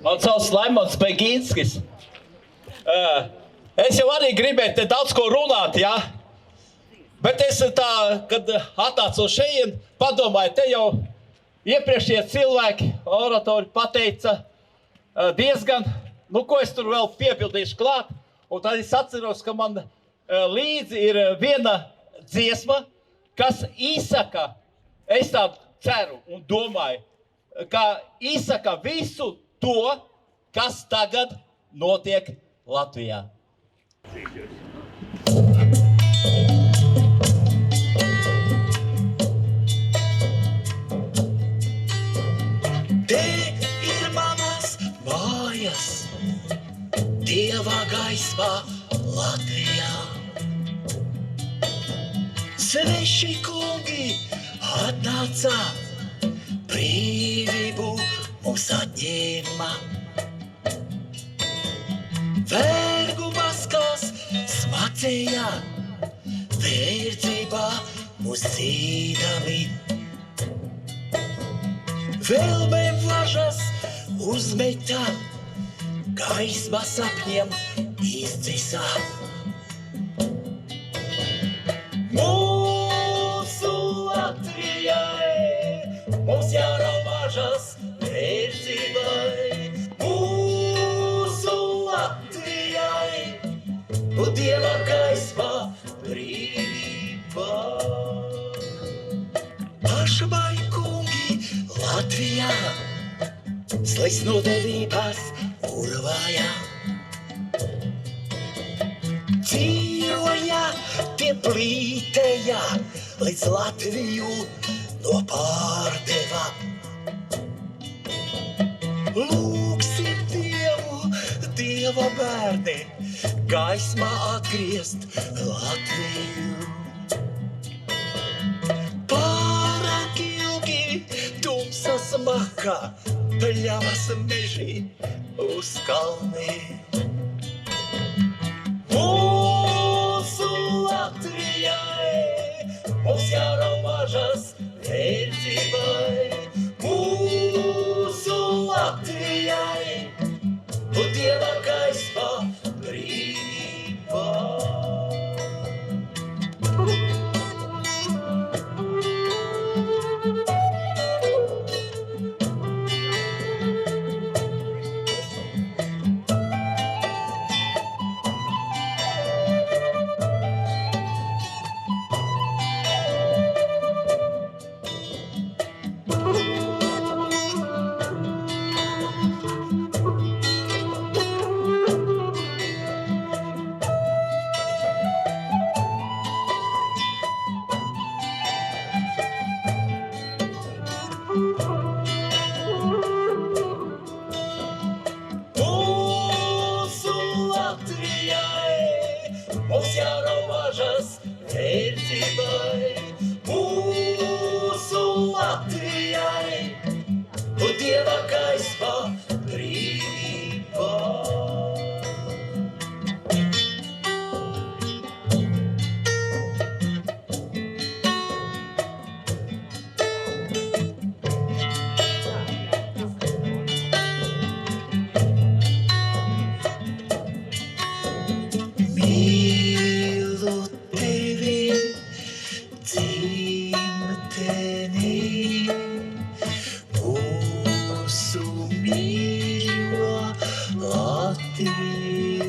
Man sauc Laimons Begīnskis. Es jau arī gribēju te daudz ko runāt, jā? Bet es tā, kad atnācu šeit, padomāju, te jau iepriekšējie cilvēki, oratori pateica diezgan, nu ko es tur vēl piepildīšu klāt. Un tad es atceros, ka man līdzi ir viena dziesma, kas izsaka, es tā ceru un domāju, ka izsaka visu to, kas tagad notiek Latvijā. Te ir manas mājas, Dieva gaismā Latvijā. Sveši kungi atnāca, brīvību mums atņēma. Vergu maskās smacēja, verdzībā mūs dzīdami. Vēlmēm vlažas uzmetā, gaisma sapņiem izdzisā. Mūsu Latvijai, mums jārav mažas verdzībai. Mūsu Latvijai, un Dieva gaismā brīvībā. Pašmai kungi Latvijā, slēdz no devībās urvājā. Dzīvoja, tie plītēja, līdz Latviju nopārdeva. Lūksim Dievu, Dieva bērni, gaismā atgriezt Latviju. Pārāk ilgi tumsas makā, pļavas meži uz kalni. Mūsu Latvijai, mums jārav mažas verdzībai. Mūsu Latvijai, un Dieva gaismā brīvībā. Mūsu Latvijai, mums jārav mažas verdzībai. Mūsu Latvijai, un Dieva gaismā brīvībā. Mīlu tevi, dzimteni, mūsu mīļo Latviju.